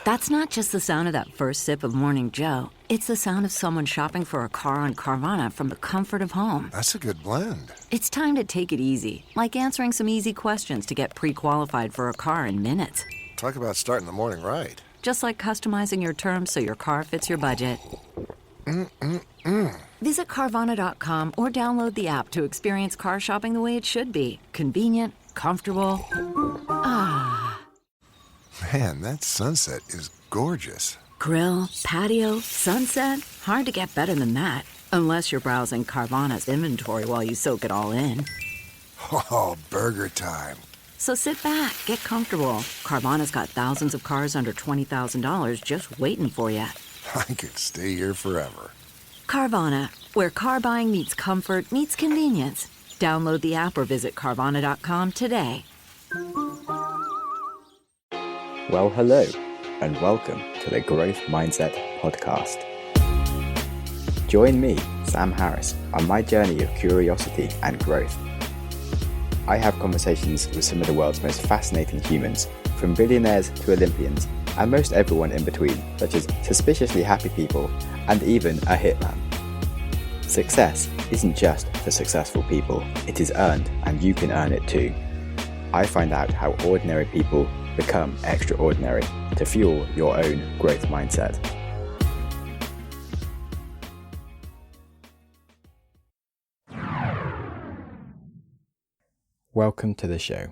That's not just the sound of that first sip of Morning Joe. It's the sound of someone shopping for a car on Carvana from the comfort of home. That's a good blend. It's time to take it easy, like answering some easy questions to get pre-qualified for a car in minutes. Talk about starting the morning right. Just like customizing your terms so your car fits your budget. Visit Carvana.com or download the app to experience car shopping the way it should be. Convenient, comfortable. Ah. Man, that sunset is gorgeous. Grill, patio, sunset. Hard to get better than that. Unless you're browsing Carvana's inventory while you soak it all in. Oh, burger time. So sit back, get comfortable. Carvana's got thousands of cars under $20,000 just waiting for you. I could stay here forever. Carvana, where car buying meets comfort meets convenience. Download the app or visit Carvana.com today. Well, hello, and welcome to the Growth Mindset Podcast. Join me, Sam Harris, on my journey of curiosity and growth. I have conversations with some of the world's most fascinating humans, from billionaires to Olympians, and most everyone in between, such as suspiciously happy people and even a hitman. Success isn't just for successful people, it is earned, and you can earn it too. I find out how ordinary people become extraordinary to fuel your own growth mindset. Welcome to the show.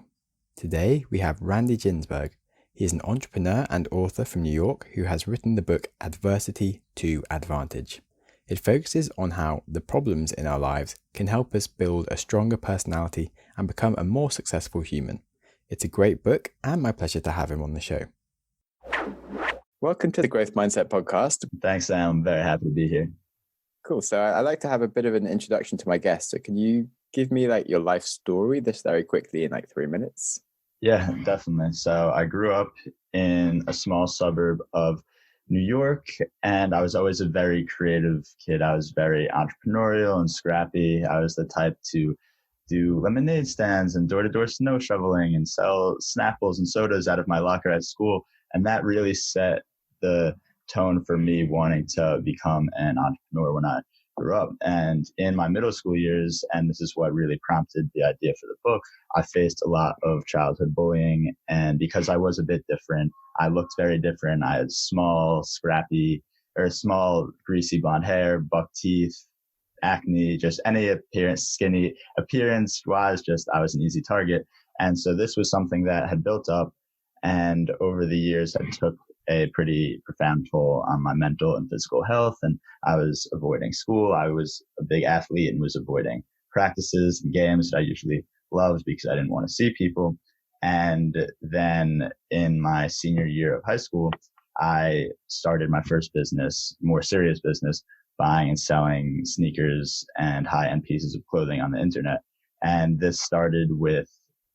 Today we have Randy Ginsburg. He is an entrepreneur and author from New York who has written the book Adversity to Advantage. It focuses on how the problems in our lives can help us build a stronger personality and become a more successful human. It's a great book and my pleasure to have him on the show. Welcome to the Growth Mindset Podcast. Thanks, Sam. I'm very happy to be here. Cool. So I'd like to have a bit of an introduction to my guest. So can you give me your life story this very quickly in 3 minutes? Yeah, definitely. So I grew up in a small suburb of New York, and I was always a very creative kid. I was very entrepreneurial and scrappy. I was the type to do lemonade stands and door-to-door snow shoveling and sell Snapples and sodas out of my locker at school. And that really set the tone for me wanting to become an entrepreneur when I grew up. And in my middle school years, and this is what really prompted the idea for the book, I faced a lot of childhood bullying. And because I was a bit different, I looked very different. I had small, greasy blonde hair, buck teeth, acne, just any appearance, skinny appearance wise, I was an easy target. And so this was something that had built up, and over the years I took a pretty profound toll on my mental and physical health. And I was avoiding school. I was a big athlete and was avoiding practices and games that I usually loved because I didn't want to see people. And then in my senior year of high school, I started my first business, more serious business, buying and selling sneakers and high-end pieces of clothing on the internet. And this started with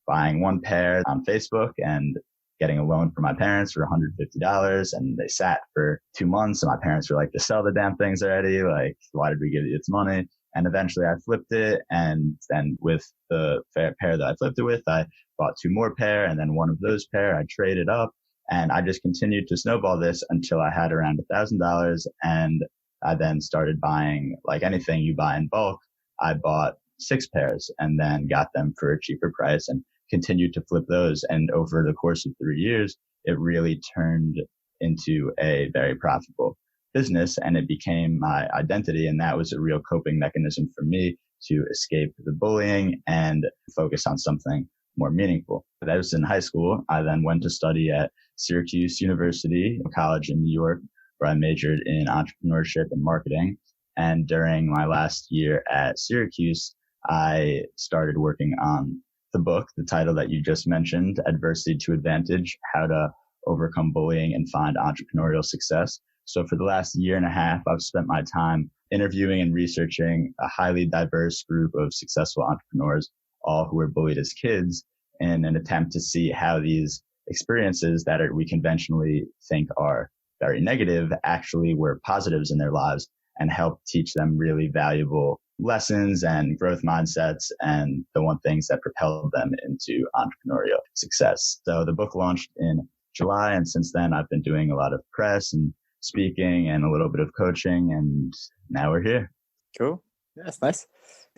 buying one pair on Facebook and getting a loan from my parents for $150. And they sat for 2 months. And my parents were like, to sell the damn things already. Like, why did we give you this money? And eventually I flipped it. And then with the pair that I flipped it with, I bought 2 more pair. And then one of those pair I traded up. And I just continued to snowball this until I had around $1,000. And I then started buying, like anything you buy in bulk. I bought 6 pairs and then got them for a cheaper price and continued to flip those. And over the course of 3 years, it really turned into a very profitable business, and it became my identity. And that was a real coping mechanism for me to escape the bullying and focus on something more meaningful. That was in high school. I then went to study at Syracuse University, a college in New York, where I majored in entrepreneurship and marketing. And during my last year at Syracuse, I started working on the book, the title that you just mentioned, Adversity to Advantage, How to Overcome Bullying and Find Entrepreneurial Success. So for the last year and a half, I've spent my time interviewing and researching a highly diverse group of successful entrepreneurs, all who were bullied as kids, in an attempt to see how these experiences that we conventionally think are very negative actually were positives in their lives and help teach them really valuable lessons and growth mindsets and the things that propelled them into entrepreneurial success. So the book launched in July. And since then, I've been doing a lot of press and speaking and a little bit of coaching. And now we're here. Cool. Yeah, that's nice.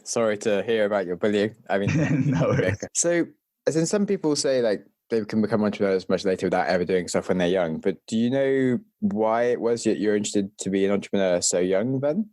Sorry to hear about your bullying. I mean, No worries. So, as in some people say, like, they can become entrepreneurs much later without ever doing stuff when they're young. But do you know why it was that you're interested to be an entrepreneur so young then?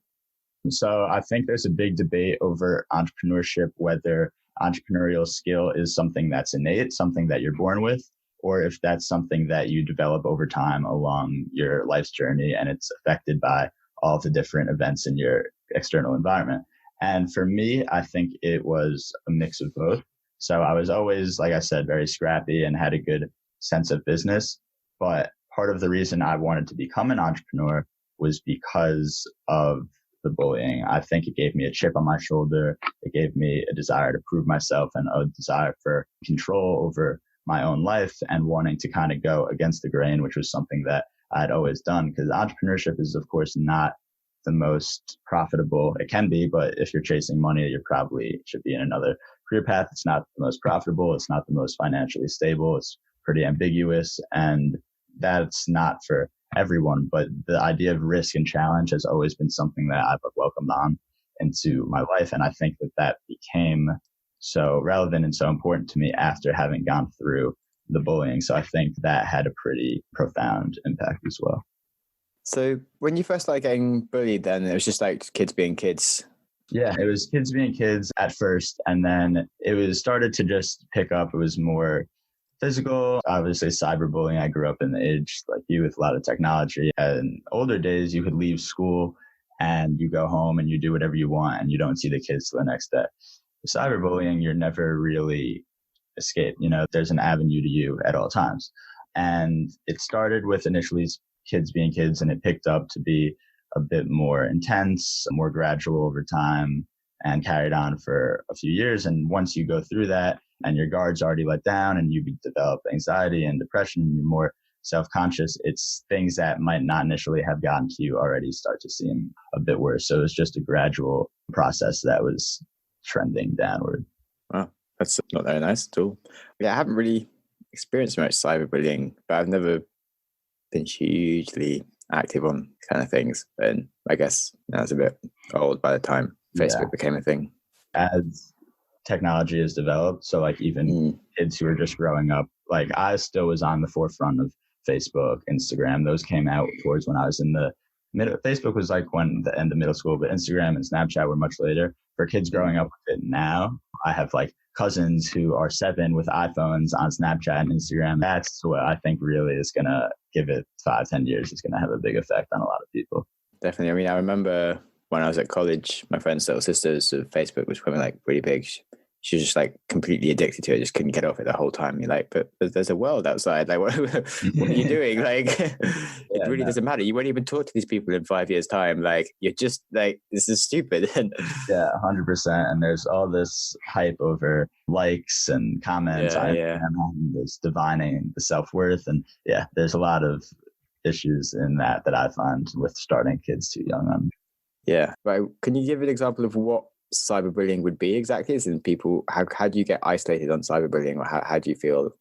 So I think there's a big debate over entrepreneurship, whether entrepreneurial skill is something that's innate, something that you're born with, or if that's something that you develop over time along your life's journey and it's affected by all the different events in your external environment. And for me, I think it was a mix of both. So I was always, like I said, very scrappy and had a good sense of business. But part of the reason I wanted to become an entrepreneur was because of the bullying. I think it gave me a chip on my shoulder. It gave me a desire to prove myself and a desire for control over my own life and wanting to kind of go against the grain, which was something that I'd always done, because entrepreneurship is, of course, not the most profitable. It can be, but if you're chasing money, you probably should be in another career path. It's not the most profitable. It's not the most financially stable. It's pretty ambiguous, and that's not for everyone. But the idea of risk and challenge has always been something that I've welcomed on into my life. And I think that became so relevant and so important to me after having gone through the bullying. So I think that had a pretty profound impact as well. So when you first started getting bullied, then it was just like kids being kids. Yeah, it was kids being kids at first. And then it was started to just pick up. It was more physical, obviously cyberbullying. I grew up in the age like you with a lot of technology. And older days, you could leave school and you go home and you do whatever you want and you don't see the kids till the next day. With cyberbullying, you're never really escape. You know, there's an avenue to you at all times. And it started with initially kids being kids, and it picked up to be a bit more intense, more gradual over time, and carried on for a few years. And once you go through that and your guard's already let down and you develop anxiety and depression and you're more self-conscious, it's things that might not initially have gotten to you already start to seem a bit worse. So it was just a gradual process that was trending downward. Wow, that's not very nice at all. Yeah, I haven't really experienced much cyberbullying, but I've never been hugely active on kind of things. And I guess I was a bit old by the time Facebook became a thing. As technology has developed, so like even kids who are just growing up, like I still was on the forefront of Facebook, Instagram. Those came out towards when I was in the middle. Facebook was like when the end of middle school, but Instagram and Snapchat were much later. For kids growing up with it now, I have like cousins who are 7 with iPhones on Snapchat and Instagram. That's what I think really is going to give it 5-10 years. It's going to have a big effect on a lot of people. Definitely. I mean, I remember when I was at college, my friend's little sister's Facebook was becoming like really big. She was just like completely addicted to it, just couldn't get off it the whole time. You're like, but there's a world outside. Like, what are you doing? Like, it really doesn't matter. You won't even talk to these people in 5 years' time. Like, you're just like, this is stupid. Yeah, 100%. And there's all this hype over likes and comments. There's divining the self-worth. And yeah, there's a lot of issues in that I find with starting kids too young on. Yeah. Right. Can you give an example of what cyberbullying would be exactly? As in people, how do you get isolated on cyberbullying, or how do you feel?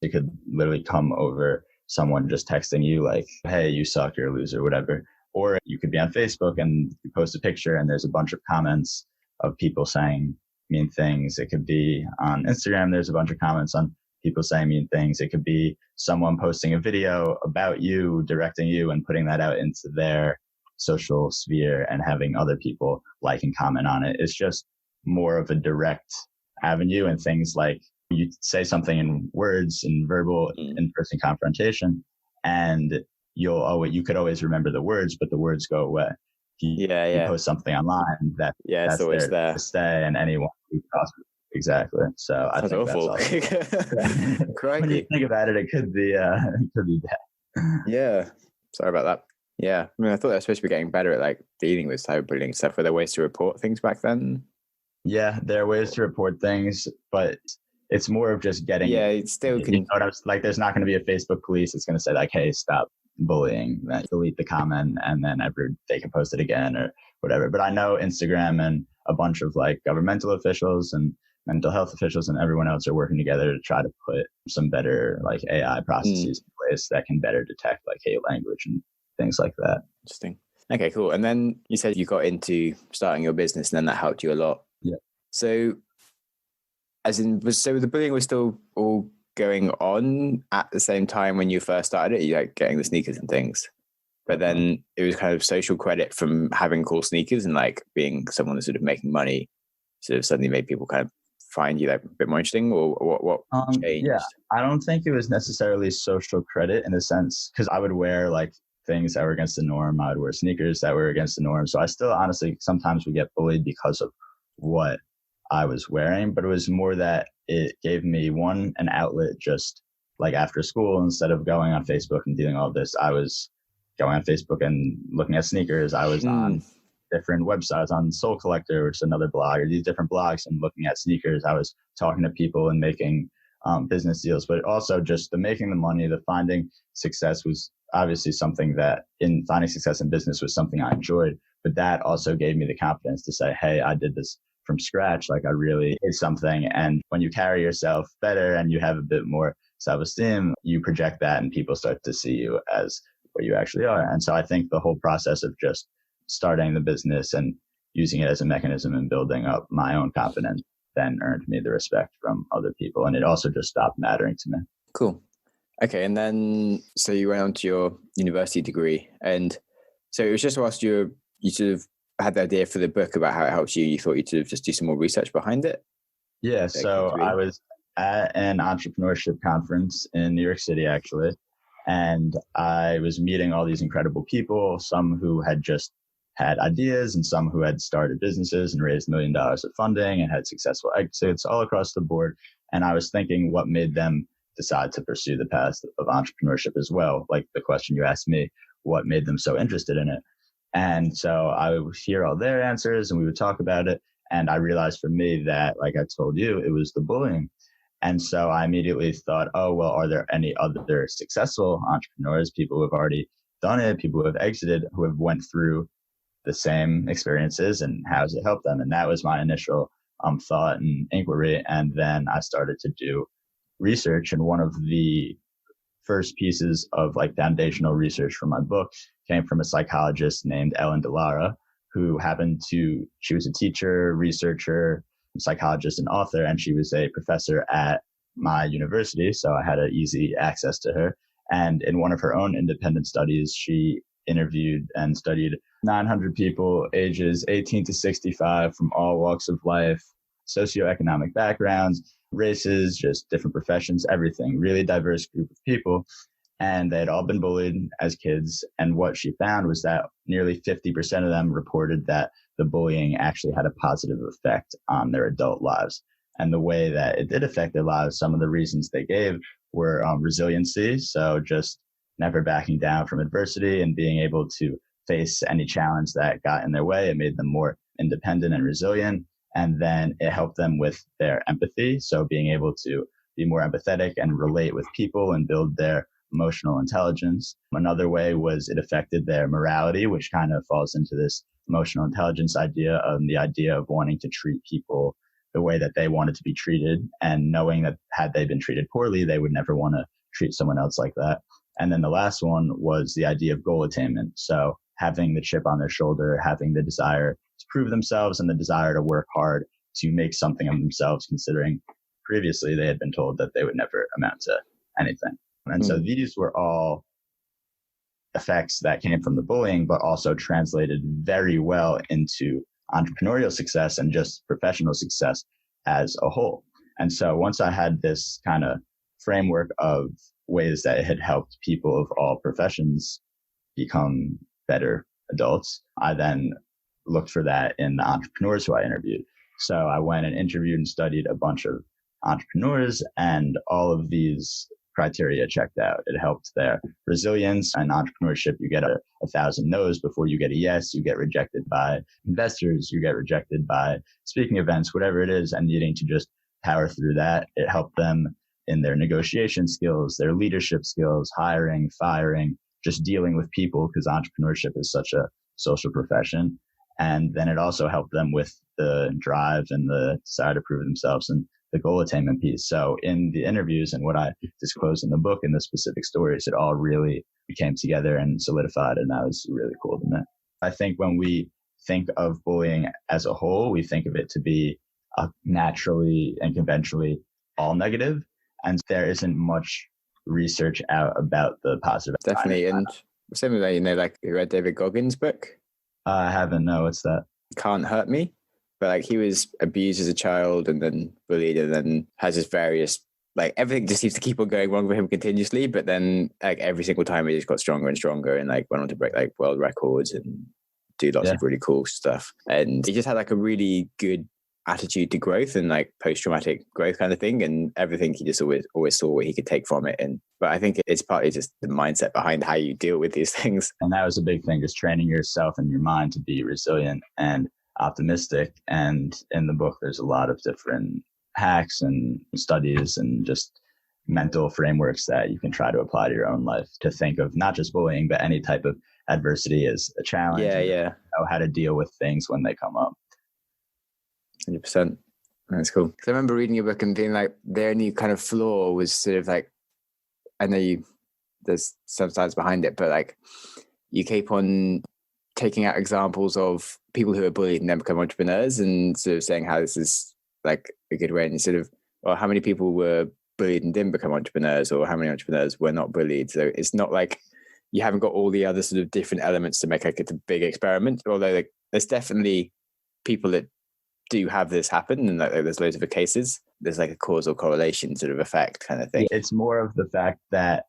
It could literally come over someone just texting you like, hey, you suck, you're a loser, whatever. Or you could be on Facebook and you post a picture and there's a bunch of comments of people saying mean things. It could be on Instagram, there's a bunch of comments on people saying mean things. It could be someone posting a video about you, directing you and putting that out into their social sphere and having other people like and comment on it. It's just more of a direct avenue, and things like you say something in words, in verbal, in-person confrontation, and you could always remember the words, but the words go away. You post something online that's always there to stay, and anyone who crosses exactly. So I think awful. When you think about it, it could be bad. Yeah, sorry about that. Yeah, I mean, I thought they were supposed to be getting better at like dealing with cyberbullying stuff. Were there ways to report things back then? Yeah, there are ways to report things, but it's more of just getting. Yeah, it still can. You know what I was, like, there's not going to be a Facebook police. It's going to say like, "Hey, stop bullying." Then delete the comment, and then they can post it again or whatever. But I know Instagram and a bunch of like governmental officials and mental health officials and everyone else are working together to try to put some better like AI processes in place that can better detect like hate language and things like that. Interesting. Okay, cool. And then you said you got into starting your business and then that helped you a lot. Yeah. So so the bullying was still all going on at the same time when you first started it, you like getting the sneakers and things. But then it was kind of social credit from having cool sneakers and like being someone that's sort of making money sort of suddenly made people kind of find you like a bit more interesting, or what changed? Yeah, I don't think it was necessarily social credit in a sense, because I would wear like things that were against the norm. I would wear sneakers that were against the norm. So I still honestly sometimes would get bullied because of what I was wearing, but it was more that it gave me an outlet just like after school. Instead of going on Facebook and doing all this, I was going on Facebook and looking at sneakers. I was on different websites, on Soul Collector, which is another blog, or these different blogs, and looking at sneakers. I was talking to people and making business deals, but also just the making the money, the finding success was obviously something that in finding success in business was something I enjoyed, but that also gave me the confidence to say, hey, I did this from scratch. Like I really did something. And when you carry yourself better and you have a bit more self-esteem, you project that and people start to see you as what you actually are. And so I think the whole process of just starting the business and using it as a mechanism and building up my own confidence then earned me the respect from other people. And it also just stopped mattering to me. Cool. Okay. And then, so you went on to your university degree. And so it was just whilst you sort of had the idea for the book about how it helps you, you thought you'd sort of just do some more research behind it? Yeah. So I was at an entrepreneurship conference in New York City, actually. And I was meeting all these incredible people, some who had just had ideas and some who had started businesses and raised $1 million of funding and had successful exits all across the board. And I was thinking what made them decide to pursue the path of entrepreneurship as well. Like the question you asked me, what made them so interested in it? And so I would hear all their answers and we would talk about it. And I realized for me that, like I told you, it was the bullying. And so I immediately thought, oh, well, are there any other successful entrepreneurs, people who have already done it, people who have exited, who have went through the same experiences, and how does it help them? And that was my initial thought and inquiry. And then I started to do research. And one of the first pieces of like foundational research for my book came from a psychologist named Ellen DeLara, who she was a teacher, researcher, psychologist, and author, and she was a professor at my university. So I had easy access to her. And in one of her own independent studies, she interviewed and studied 900 people ages 18 to 65 from all walks of life, socioeconomic backgrounds, races, just different professions, everything, really diverse group of people. And they had all been bullied as kids. And what she found was that nearly 50% of them reported that the bullying actually had a positive effect on their adult lives. And the way that it did affect their lives, some of the reasons they gave were resiliency. So just never backing down from adversity and being able to face any challenge that got in their way. It made them more independent and resilient. And then it helped them with their empathy. So being able to be more empathetic and relate with people and build their emotional intelligence. Another way was it affected their morality, which kind of falls into this emotional intelligence idea, the idea of wanting to treat people the way that they wanted to be treated, and knowing that had they been treated poorly, they would never want to treat someone else like that. And then the last one was the idea of goal attainment. So having the chip on their shoulder, having the desire to prove themselves and the desire to work hard to make something of themselves, considering previously they had been told that they would never amount to anything. And so these were all effects that came from the bullying, but also translated very well into entrepreneurial success and just professional success as a whole. And so once I had this kind of framework of ways that it had helped people of all professions become better adults, I then looked for that in the entrepreneurs who I interviewed. So I went and interviewed and studied a bunch of entrepreneurs, and all of these criteria checked out. It helped their resilience. And entrepreneurship, you get 1,000 no's before you get a yes. You get rejected by investors. You get rejected by speaking events, whatever it is, and needing to just power through that. It helped them in their negotiation skills, their leadership skills, hiring, firing, just dealing with people, because entrepreneurship is such a social profession. And then it also helped them with the drive and the desire to prove themselves and the goal attainment piece. So in the interviews and what I disclosed in the book and the specific stories, it all really came together and solidified. And that was really cool to me. I think when we think of bullying as a whole, we think of it to be naturally and conventionally all negative. And there isn't much research out about the positive. Definitely. And similarly, like you read David Goggins' book? I haven't. No, what's that? Can't Hurt Me. But like he was abused as a child and then bullied and then has his various, like everything just seems to keep on going wrong for him continuously. But then like every single time he just got stronger and stronger and like went on to break like world records and do lots of really cool stuff. And he just had like a really good attitude to growth and like post-traumatic growth kind of thing, and everything he just always saw what he could take from it. And but I think it's partly just the mindset behind how you deal with these things. And that was a big thing, just training yourself and your mind to be resilient and optimistic. And in the book there's a lot of different hacks and studies and just mental frameworks that you can try to apply to your own life to think of not just bullying but any type of adversity as a challenge. Know how to deal with things when they come up. 100%. That's cool. Because I remember reading your book and being like, the only kind of flaw was sort of like, I know there's some science behind it, but like you keep on taking out examples of people who are bullied and then become entrepreneurs and sort of saying how this is like a good way. And you sort of, well, how many people were bullied and didn't become entrepreneurs, or how many entrepreneurs were not bullied? So it's not like you haven't got all the other sort of different elements to make like it's a big experiment, although like there's definitely people that do have this happen and like there's loads of cases. There's like a causal correlation sort of effect kind of thing. It's more of the fact that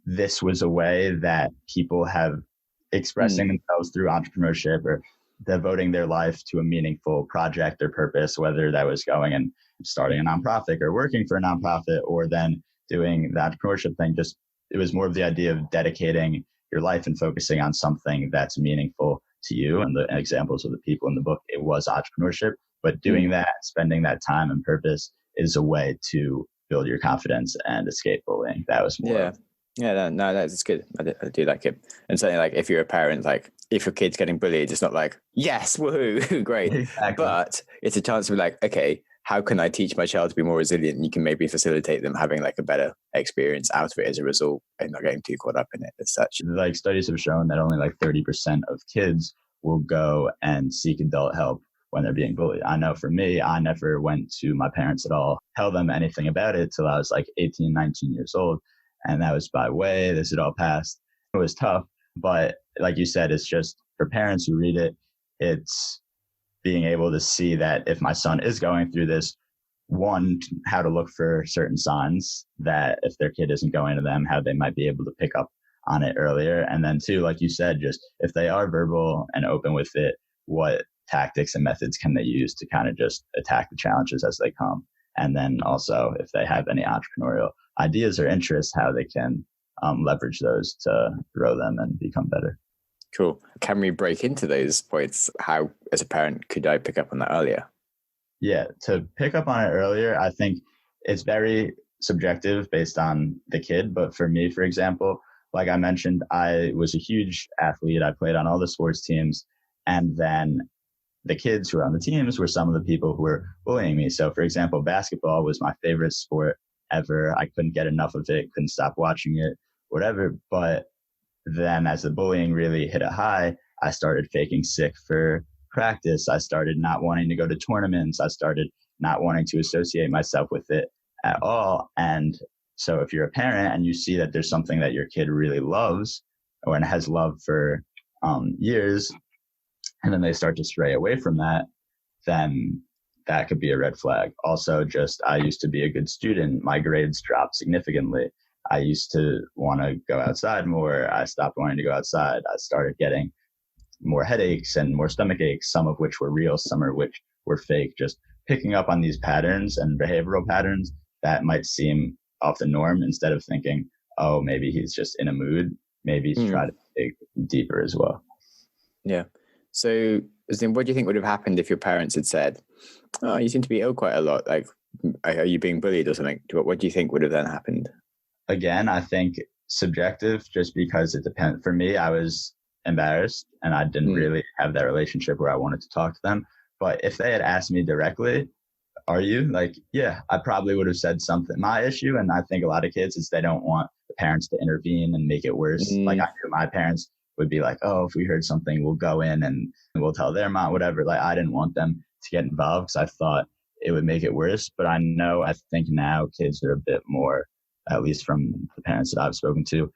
this was a way that people have expressing themselves through entrepreneurship or devoting their life to a meaningful project or purpose, whether that was going and starting a nonprofit or working for a nonprofit or then doing the entrepreneurship thing. Just it was more of the idea of dedicating your life and focusing on something that's meaningful to you. And the examples of the people in the book, it was entrepreneurship. But doing that, spending that time and purpose is a way to build your confidence and escape bullying. That was more. No, that's good. I do like it. And certainly like if you're a parent, like if your kid's getting bullied, it's not like, yes, woohoo, great. Exactly. But it's a chance to be like, okay, how can I teach my child to be more resilient? And you can maybe facilitate them having like a better experience out of it as a result and not getting too caught up in it as such. Like studies have shown that only like 30% of kids will go and seek adult help when they're being bullied. I know for me, I never went to my parents at all, tell them anything about it till I was like 18, 19 years old. And that was by way, this had all passed. It was tough, but like you said, it's just for parents who read it, it's being able to see that if my son is going through this, one, how to look for certain signs that if their kid isn't going to them, how they might be able to pick up on it earlier. And then two, like you said, just if they are verbal and open with it, what tactics and methods can they use to kind of just attack the challenges as they come? And then also if they have any entrepreneurial ideas or interests, how they can leverage those to grow them and become better. Cool. Can we break into those points? How, as a parent, could I pick up on that earlier? Yeah, to pick up on it earlier, I think it's very subjective based on the kid. But for me, for example, like I mentioned, I was a huge athlete. I played on all the sports teams. And then the kids who were on the teams were some of the people who were bullying me. So, for example, basketball was my favorite sport ever. I couldn't get enough of it, couldn't stop watching it, whatever. But then as the bullying really hit a high, I started faking sick for practice. I started not wanting to go to tournaments. I started not wanting to associate myself with it at all. And so if you're a parent and you see that there's something that your kid really loves or and has loved for years, and then they start to stray away from that, then that could be a red flag. Also, just I used to be a good student. My grades dropped significantly. I used to want to go outside more. I stopped wanting to go outside. I started getting more headaches and more stomach aches, some of which were real, some of which were fake. Just picking up on these patterns and behavioral patterns that might seem off the norm instead of thinking, oh, maybe he's just in a mood. Maybe he's trying to dig deeper as well. Yeah. So, what do you think would have happened if your parents had said, oh, you seem to be ill quite a lot. Like, are you being bullied or something? What do you think would have then happened? Again, I think subjective, just because it depends. For me, I was embarrassed and I didn't really have that relationship where I wanted to talk to them. But if they had asked me directly, are you like, yeah, I probably would have said something. My issue, and I think a lot of kids, is they don't want the parents to intervene and make it worse. Like I knew my parents would be like, oh, if we heard something, we'll go in and we'll tell their mom, whatever. Like I didn't want them to get involved because I thought it would make it worse. But I think now kids are a bit more, at least from the parents that I've spoken to,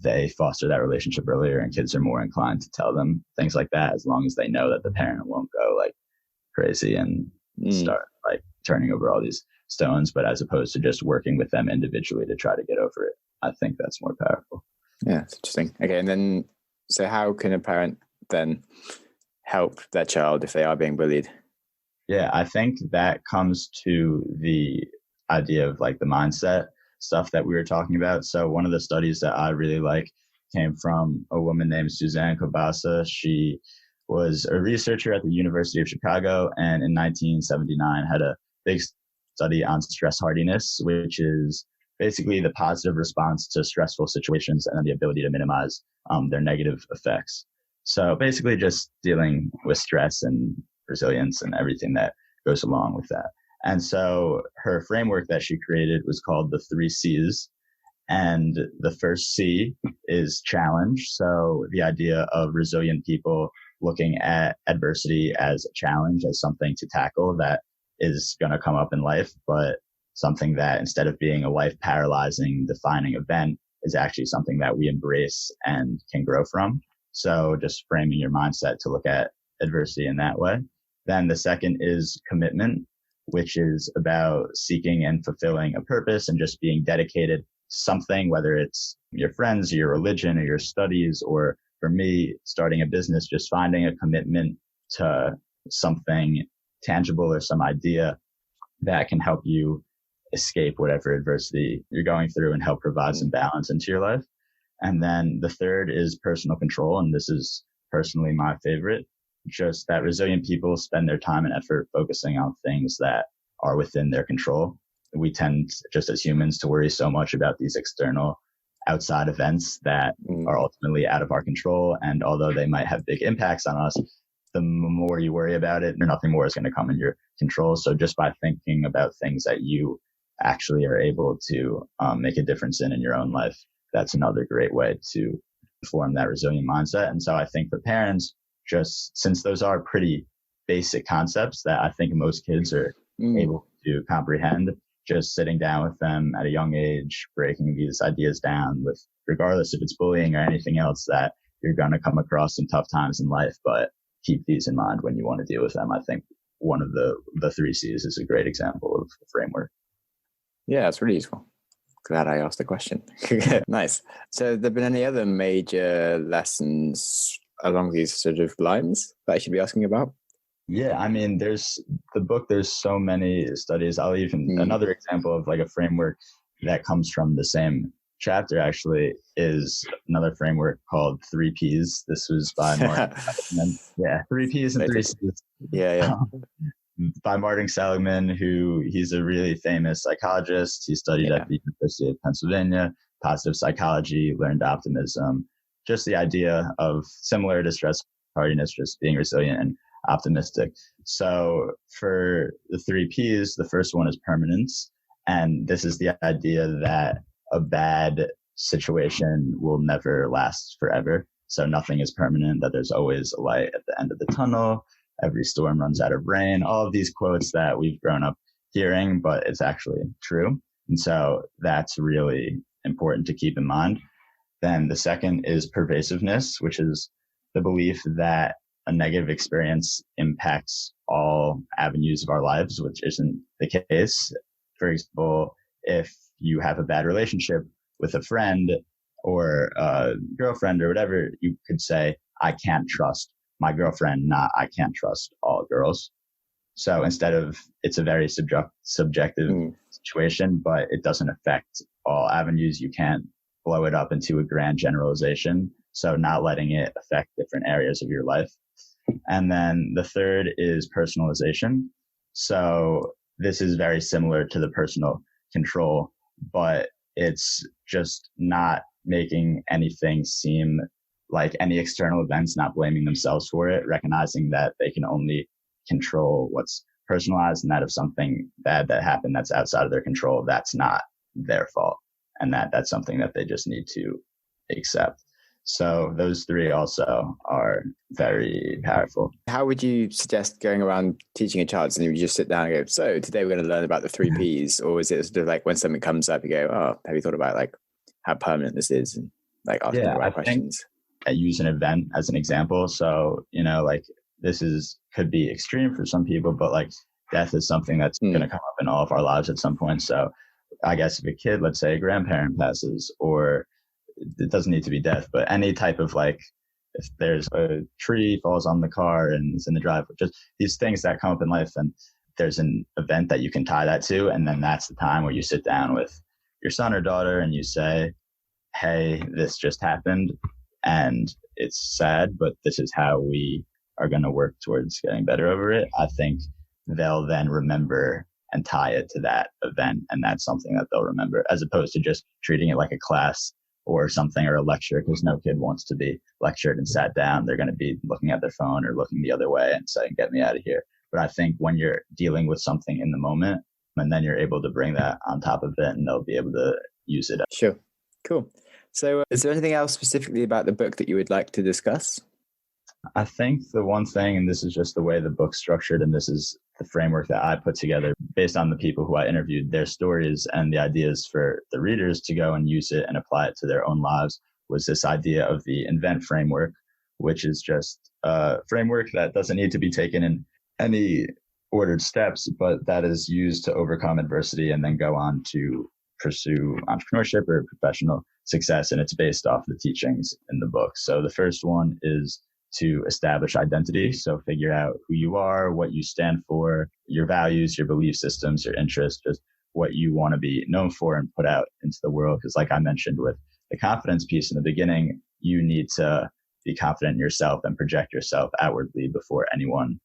they foster that relationship earlier and kids are more inclined to tell them things like that as long as they know that the parent won't go like crazy and start like turning over all these stones, but as opposed to just working with them individually to try to get over it. I think that's more powerful. Yeah, it's interesting. Okay, and then, so how can a parent then help their child if they are being bullied? Yeah, I think that comes to the idea of like the mindset stuff that we were talking about. So one of the studies that I really like came from a woman named Suzanne Kobasa. She was a researcher at the University of Chicago, and in 1979 had a big study on stress hardiness, which is basically the positive response to stressful situations and the ability to minimize their negative effects. So basically just dealing with stress and resilience and everything that goes along with that. And so her framework that she created was called the 3 C's. And the first C is challenge. So the idea of resilient people looking at adversity as a challenge, as something to tackle that is going to come up in life, but something that instead of being a life paralyzing, defining event is actually something that we embrace and can grow from. So just framing your mindset to look at adversity in that way. Then the second is commitment, which is about seeking and fulfilling a purpose and just being dedicated to something, whether it's your friends, your religion, or your studies, or for me, starting a business, just finding a commitment to something tangible or some idea that can help you escape whatever adversity you're going through and help provide some balance into your life. And then the third is personal control. And this is personally my favorite, just that resilient people spend their time and effort focusing on things that are within their control. We tend, just as humans, to worry so much about these external outside events that are ultimately out of our control. And although they might have big impacts on us, the more you worry about it, nothing more is going to come in your control. So just by thinking about things that you actually are able to make a difference in your own life, that's another great way to form that resilient mindset. And so I think for parents, just since those are pretty basic concepts that I think most kids are able to comprehend, just sitting down with them at a young age, breaking these ideas down with, regardless if it's bullying or anything else, that you're going to come across some tough times in life, but keep these in mind when you want to deal with them. I think one of the 3 C's is a great example of the framework. Yeah, it's really useful. Glad I asked the question. Nice. So have there been any other major lessons along these sort of lines that I should be asking about? Yeah, I mean, there's so many studies. I'll even, another example of like a framework that comes from the same chapter actually is another framework called 3 Ps. This was by Martin Seligman. Yeah, 3 Ps and 3 Cs. Yeah. By Martin Seligman, who he's a really famous psychologist. He studied at the University of Pennsylvania, positive psychology, learned optimism, just the idea of similar to stress hardiness, just being resilient and optimistic. So for the 3 Ps, the first one is permanence. And this is the idea that a bad situation will never last forever. So nothing is permanent, that there's always a light at the end of the tunnel. Every storm runs out of rain. All of these quotes that we've grown up hearing, but it's actually true. And so that's really important to keep in mind. Then the second is pervasiveness, which is the belief that a negative experience impacts all avenues of our lives, which isn't the case. For example, if you have a bad relationship with a friend or a girlfriend or whatever, you could say, I can't trust my girlfriend, not I can't trust all girls. So instead of, it's a very subjective situation, but it doesn't affect all avenues. You can't blow it up into a grand generalization. So not letting it affect different areas of your life. And then the third is personalization. So this is very similar to the personal control, but it's just not making anything seem like any external events, not blaming themselves for it, recognizing that they can only control what's personalized, and that if something bad that happened that's outside of their control, that's not their fault, and that's something that they just need to accept. So those three also are very powerful. How would you suggest going around teaching a child, and you just sit down and go, so today we're going to learn about the 3 Ps? Or is it sort of like when something comes up, you go, oh, have you thought about like how permanent this is, and like asking the right questions? I use an event as an example. So, like this could be extreme for some people, but like death is something that's going to come up in all of our lives at some point. So I guess if a kid, let's say a grandparent passes, or it doesn't need to be death, but any type of like, if there's a tree falls on the car and it's in the driveway, just these things that come up in life, and there's an event that you can tie that to. And then that's the time where you sit down with your son or daughter and you say, hey, this just happened and it's sad, but this is how we are going to work towards getting better over it. I think they'll then remember and tie it to that event. And that's something that they'll remember, as opposed to just treating it like a class or something, or a lecture, because no kid wants to be lectured and sat down. They're going to be looking at their phone or looking the other way and saying, get me out of here. But I think when you're dealing with something in the moment, and then you're able to bring that on top of it, and they'll be able to use it. Sure. Cool. So is there anything else specifically about the book that you would like to discuss? I think the one thing, and this is just the way the book's structured, and this is the framework that I put together based on the people who I interviewed, their stories and the ideas for the readers to go and use it and apply it to their own lives, was this idea of the INVENT framework, which is just a framework that doesn't need to be taken in any ordered steps, but that is used to overcome adversity and then go on to pursue entrepreneurship or professional success. And it's based off the teachings in the book. So the first one is to establish identity. So figure out who you are, what you stand for, your values, your belief systems, your interests, just what you want to be known for and put out into the world. Because like I mentioned with the confidence piece in the beginning, you need to be confident in yourself and project yourself outwardly before anyone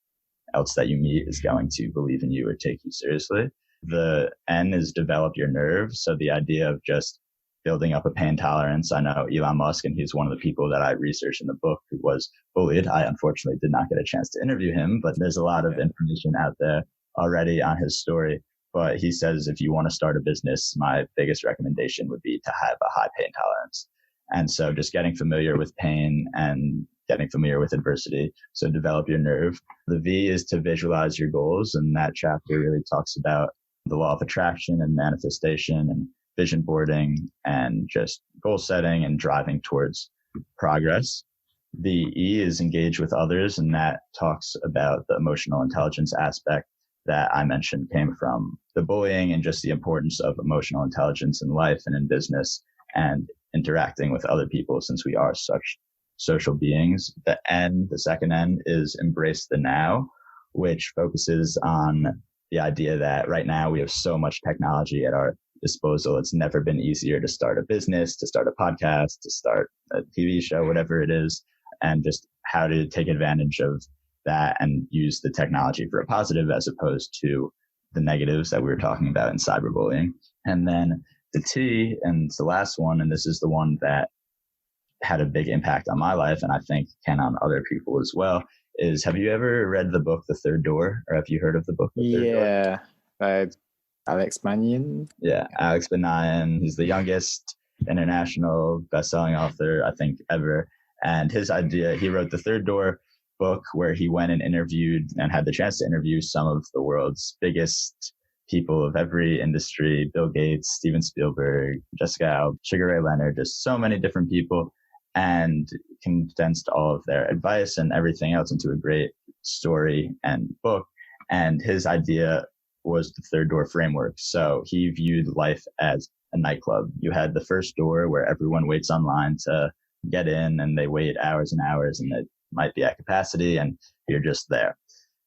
else that you meet is going to believe in you or take you seriously. The N is develop your nerve. So the idea of just building up a pain tolerance. I know Elon Musk, and he's one of the people that I researched in the book, who was bullied. I unfortunately did not get a chance to interview him, but there's a lot of information out there already on his story. But he says, if you want to start a business, my biggest recommendation would be to have a high pain tolerance. And so just getting familiar with pain and getting familiar with adversity. So develop your nerve. The V is to visualize your goals. And that chapter really talks about the law of attraction and manifestation and vision boarding and just goal setting and driving towards progress. The E is engage with others. And that talks about the emotional intelligence aspect that I mentioned came from the bullying, and just the importance of emotional intelligence in life and in business and interacting with other people, since we are such social beings. The N, the second N, is embrace the now, which focuses on the idea that right now we have so much technology at our disposal. It's never been easier to start a business, to start a podcast, to start a TV show, whatever it is, and just how to take advantage of that and use the technology for a positive as opposed to the negatives that we were talking about in cyberbullying. And then the T, and it's the last one, and this is the one that had a big impact on my life, and I think can on other people as well, is, have you ever read the book The Third Door? Or have you heard of the book The Third Door? Yeah. Alex Mannion? Yeah, Alex Mannion. He's the youngest international best-selling author, I think, ever. And his idea, he wrote The Third Door book, where he went and interviewed and had the chance to interview some of the world's biggest people of every industry: Bill Gates, Steven Spielberg, Jessica Alba, Sugar Ray Leonard, just so many different people, and condensed all of their advice and everything else into a great story and book. And his idea was the third door framework. So he viewed life as a nightclub. You had the first door where everyone waits online to get in, and they wait hours and hours, and it might be at capacity, and you're just there.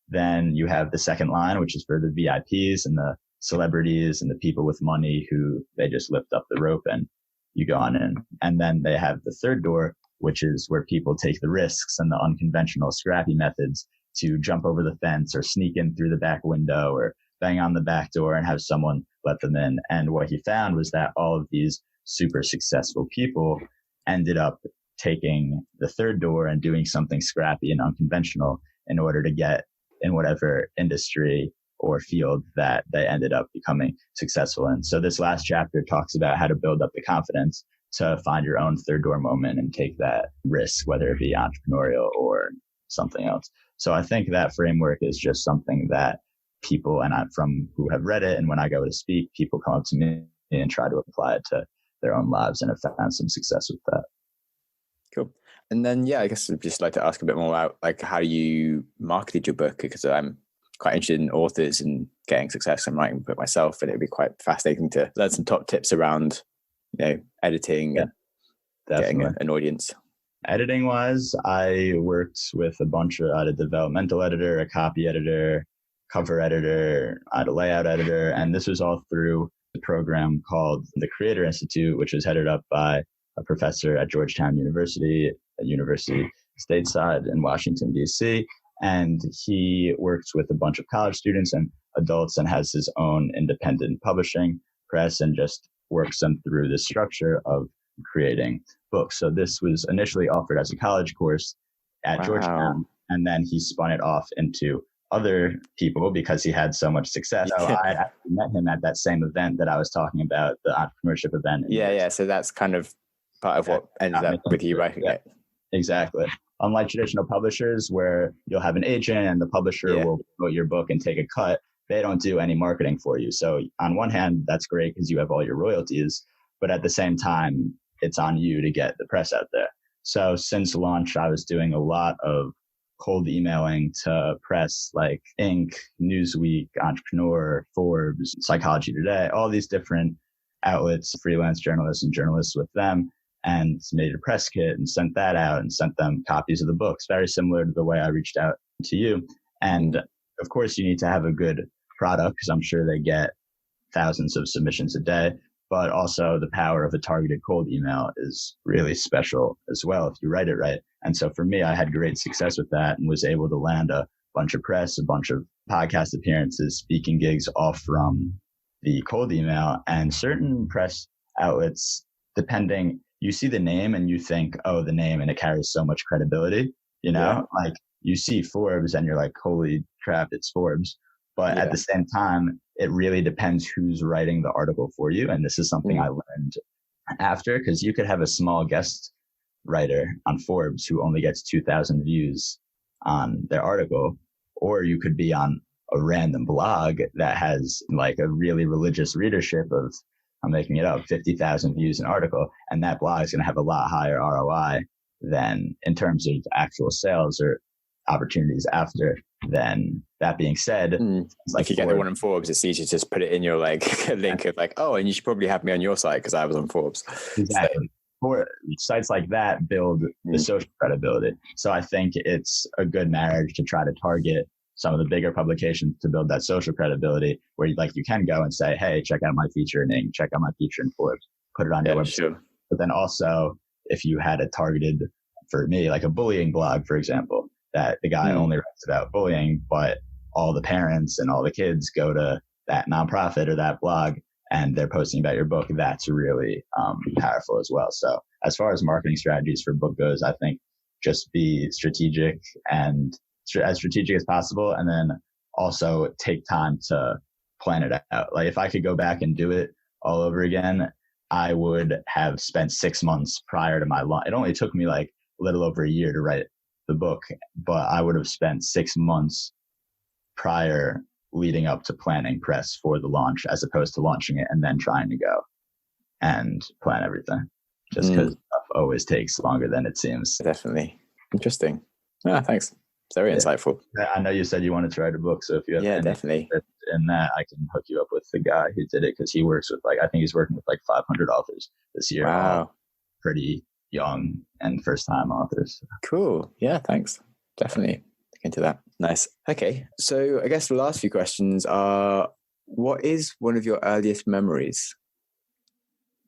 Then you have the second line, which is for the VIPs and the celebrities and the people with money who they just lift up the rope and you go on in. And then they have the third door, which is where people take the risks and the unconventional, scrappy methods to jump over the fence or sneak in through the back window or bang on the back door and have someone let them in. And what he found was that all of these super successful people ended up taking the third door and doing something scrappy and unconventional in order to get in whatever industry or field that they ended up becoming successful in. So this last chapter talks about how to build up the confidence to find your own third door moment and take that risk, whether it be entrepreneurial or something else. So I think that framework is just something that people, and I'm from who have read it, and when I go to speak, people come up to me and try to apply it to their own lives and have found some success with that. Cool. And then, I guess I'd just like to ask a bit more about like how you marketed your book, because I'm quite interested in authors and getting success and writing a book myself, and it'd be quite fascinating to learn some top tips around, editing and getting an audience. Editing wise, I worked with I had a developmental editor, a copy editor, cover editor, I had a layout editor, and this was all through the program called the Creator Institute, which was headed up by a professor at Georgetown University, a university stateside in Washington, D.C. And he works with a bunch of college students and adults and has his own independent publishing press and just works them through this structure of creating books. So this was initially offered as a college course at Georgetown, and then he spun it off into other people because he had so much success. So I actually met him at that same event that I was talking about, the entrepreneurship event. So that's kind of part of what ended up with you writing it. Exactly. Unlike traditional publishers where you'll have an agent and the publisher will promote your book and take a cut, they don't do any marketing for you. So on one hand, that's great because you have all your royalties, but at the same time, it's on you to get the press out there. So since launch, I was doing a lot of cold emailing to press like Inc., Newsweek, Entrepreneur, Forbes, Psychology Today, all these different outlets, freelance journalists and journalists with them, and made a press kit and sent that out and sent them copies of the books, very similar to the way I reached out to you. And of course, you need to have a good product because I'm sure they get thousands of submissions a day. But also the power of a targeted cold email is really special as well if you write it right. And so for me, I had great success with that and was able to land a bunch of press, a bunch of podcast appearances, speaking gigs, all from the cold email. And certain press outlets, depending, you see the name and you think, oh, the name, and it carries so much credibility, like you see Forbes and you're like, holy crap, it's Forbes. But at the same time, it really depends who's writing the article for you. And this is something I learned after, because you could have a small guest writer on Forbes who only gets 2,000 views on their article, or you could be on a random blog that has like a really religious readership of, I'm making it up, 50,000 views an article. And that blog is going to have a lot higher ROI than in terms of actual sales or opportunities after. Then that being said, like if you get the one in Forbes, it's easy to just put it in your like link of like, oh, and you should probably have me on your site because I was on Forbes. Exactly. For sites like that build the social credibility. So I think it's a good marriage to try to target some of the bigger publications to build that social credibility where you can go and say, hey, check out my feature in Inc., check out my feature in Forbes, put it on your website. Sure. But then also if you had it targeted, for me, like a bullying blog, for example, that the guy only writes about bullying, but all the parents and all the kids go to that nonprofit or that blog and they're posting about your book, that's really powerful as well. So as far as marketing strategies for book goes, I think just be strategic and as strategic as possible. And then also take time to plan it out. Like if I could go back and do it all over again, I would have spent 6 months prior to my launch. It only took me like a little over a year to write the book, but I would have spent 6 months prior leading up to planning press for the launch as opposed to launching it and then trying to go and plan everything, just because stuff always takes longer than it seems. Definitely. Interesting. Thanks. Very insightful. I know you said you wanted to write a book, so if you have definitely in that, I can hook you up with the guy who did it because he works with I think he's working with 500 authors this year. Wow. Pretty young and first time authors. Cool. Yeah, thanks. Definitely look into that. Nice. Okay. So I guess the last few questions are, what is one of your earliest memories?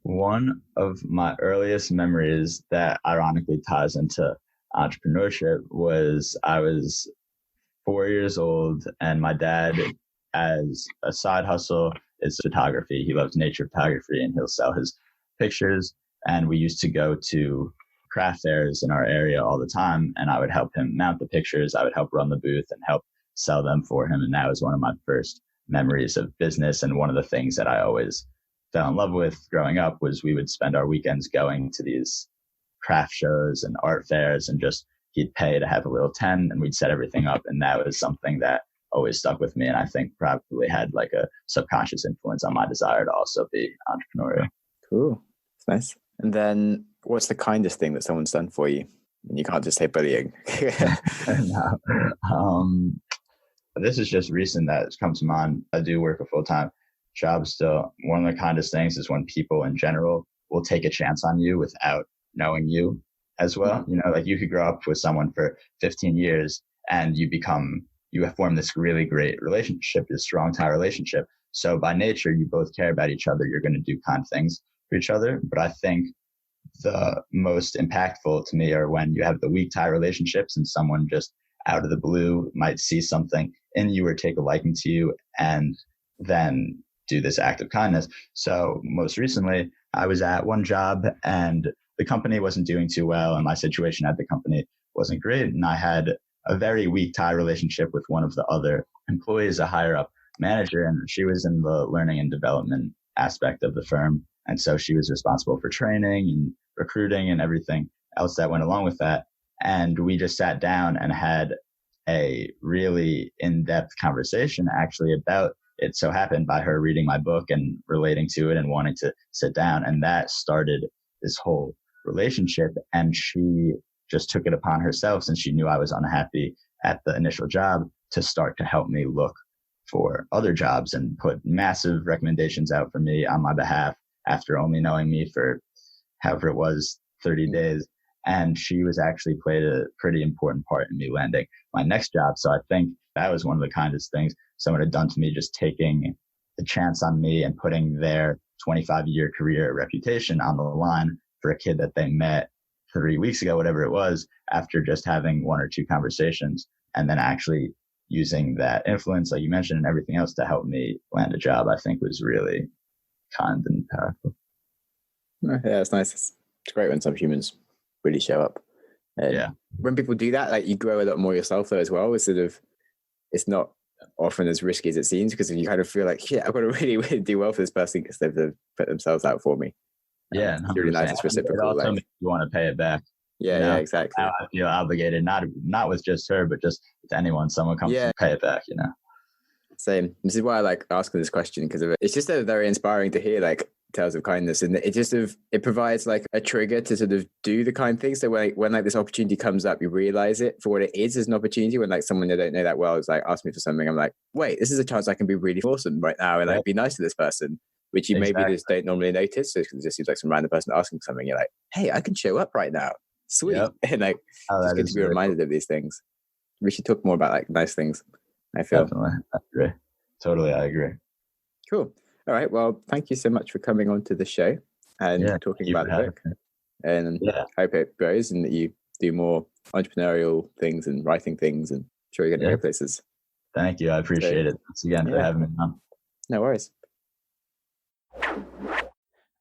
One of my earliest memories that ironically ties into entrepreneurship was I was 4 years old and my dad, as a side hustle, is photography. He loves nature photography and he'll sell his pictures. And we used to go to craft fairs in our area all the time, and I would help him mount the pictures. I would help run the booth and help sell them for him. And that was one of my first memories of business. And one of the things that I always fell in love with growing up was we would spend our weekends going to these craft shows and art fairs, and just he'd pay to have a little tent and we'd set everything up. And that was something that always stuck with me. And I think probably had like a subconscious influence on my desire to also be entrepreneurial. Cool. That's nice. And then what's the kindest thing that someone's done for you? And you can't just say bullying. No. This is just recent that has come to mind. I do work a full-time job still. One of the kindest things is when people in general will take a chance on you without knowing you as well. You know, like you could grow up with someone for 15 years and you have formed this really great relationship, this strong tie relationship. So by nature, you both care about each other. You're going to do kind things for each other. But I think the most impactful to me are when you have the weak tie relationships and someone just out of the blue might see something in you or take a liking to you and then do this act of kindness. So most recently, I was at one job and the company wasn't doing too well and my situation at the company wasn't great. And I had a very weak tie relationship with one of the other employees, a higher up manager, and she was in the learning and development aspect of the firm. And so she was responsible for training and recruiting and everything else that went along with that. And we just sat down and had a really in-depth conversation actually about it. So happened by her reading my book and relating to it and wanting to sit down. And that started this whole relationship. And she just took it upon herself, since she knew I was unhappy at the initial job, to start to help me look for other jobs and put massive recommendations out for me on my behalf after only knowing me for however it was, 30 days. And she was actually played a pretty important part in me landing my next job. So I think that was one of the kindest things someone had done to me, just taking the chance on me and putting their 25-year career reputation on the line for a kid that they met 3 weeks ago, whatever it was, after just having one or two conversations, and then actually using that influence, like you mentioned, and everything else to help me land a job, I think was really kind and powerful. Yeah, it's nice. It's great when some humans really show up. And yeah. When people do that, like you grow a lot more yourself though as well. It's not often as risky as it seems, because you kind of feel like, shit, I've got to really, really do well for this person because they've put themselves out for me. Yeah. It's really nice. It's reciprocal. It also makes you want to pay it back. Yeah, you know? Yeah, exactly. Now I feel obligated, not with just her, but just with anyone, someone comes to pay it back, you know? Same. This is why I like asking this question, because it's just very inspiring to hear like tales of kindness, and it provides like a trigger to sort of do the kind things. So when like this opportunity comes up, you realize it for what it is as an opportunity. When like someone you don't know that well is like ask me for something, I'm like, wait, this is a chance I can be really awesome right now and like be nice to this person, which you maybe just don't normally notice. So it just seems like some random person asking for something. You're like, hey, I can show up right now. Sweet. Yep. And like it's good to be reminded of these things. We should talk more about like nice things, I feel. Definitely. I agree. Totally, I agree. Cool. All right. Well, thank you so much for coming on to the show and talking about the book. And I hope it grows and that you do more entrepreneurial things and writing things, and I'm sure you're going to go places. Thank you. I appreciate it. Thanks again for having me on. No worries.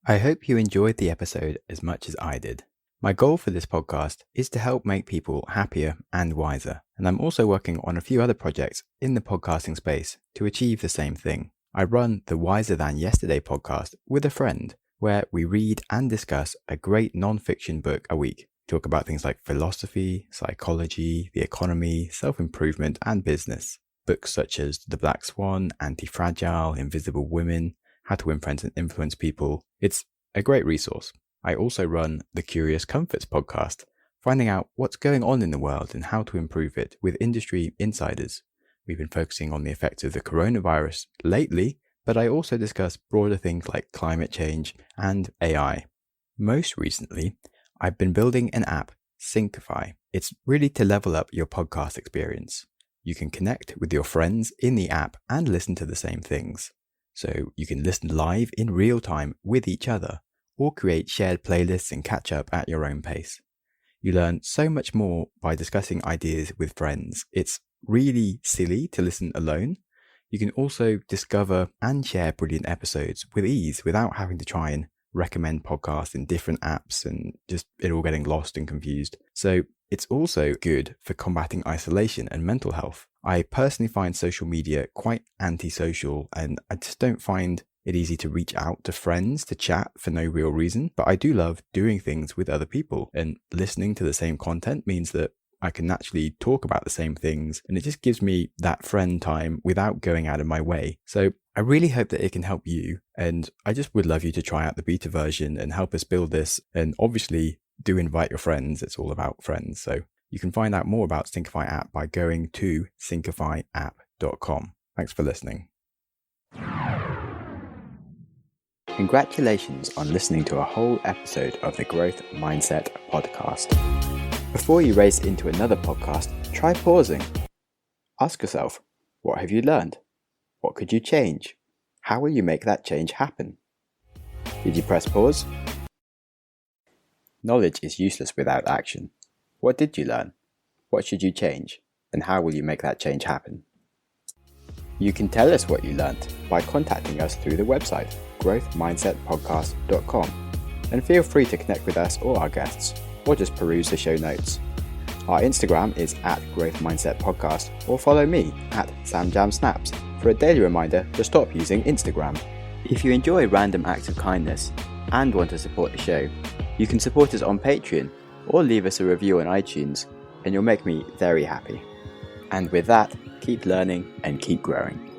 I hope you enjoyed the episode as much as I did. My goal for this podcast is to help make people happier and wiser. And I'm also working on a few other projects in the podcasting space to achieve the same thing. I run the Wiser Than Yesterday podcast with a friend, where we read and discuss a great non-fiction book a week. Talk about things like philosophy, psychology, the economy, self-improvement, and business. Books such as The Black Swan, Anti-Fragile, Invisible Women, How to Win Friends and Influence People. It's a great resource. I also run the Curious Comforts podcast, finding out what's going on in the world and how to improve it with industry insiders. We've been focusing on the effects of the coronavirus lately, but I also discuss broader things like climate change and AI. Most recently, I've been building an app, Syncify. It's really to level up your podcast experience. You can connect with your friends in the app and listen to the same things. So you can listen live in real time with each other, or create shared playlists and catch up at your own pace. You learn so much more by discussing ideas with friends. It's really silly to listen alone. You can also discover and share brilliant episodes with ease without having to try and recommend podcasts in different apps and just it all getting lost and confused. So it's also good for combating isolation and mental health. I personally find social media quite antisocial, and I just don't find it easy to reach out to friends to chat for no real reason. But I do love doing things with other people, and listening to the same content means that I can naturally talk about the same things, and it just gives me that friend time without going out of my way. So I really hope that it can help you, and I just would love you to try out the beta version and help us build this. And obviously do invite your friends. It's all about friends. So you can find out more about Syncify app by going to syncifyapp.com. Thanks for listening. Congratulations on listening to a whole episode of the Growth Mindset podcast. Before you race into another podcast, try pausing. Ask yourself, what have you learned? What could you change? How will you make that change happen? Did you press pause? Knowledge is useless without action. What did you learn? What should you change? And how will you make that change happen? You can tell us what you learned by contacting us through the website, growthmindsetpodcast.com, and feel free to connect with us or our guests, or just peruse the show notes. Our Instagram is @growthmindsetpodcast, or follow me @SamJamSnaps for a daily reminder to stop using Instagram. If you enjoy random acts of kindness and want to support the show, you can support us on Patreon or leave us a review on iTunes, and you'll make me very happy. And with that, keep learning and keep growing.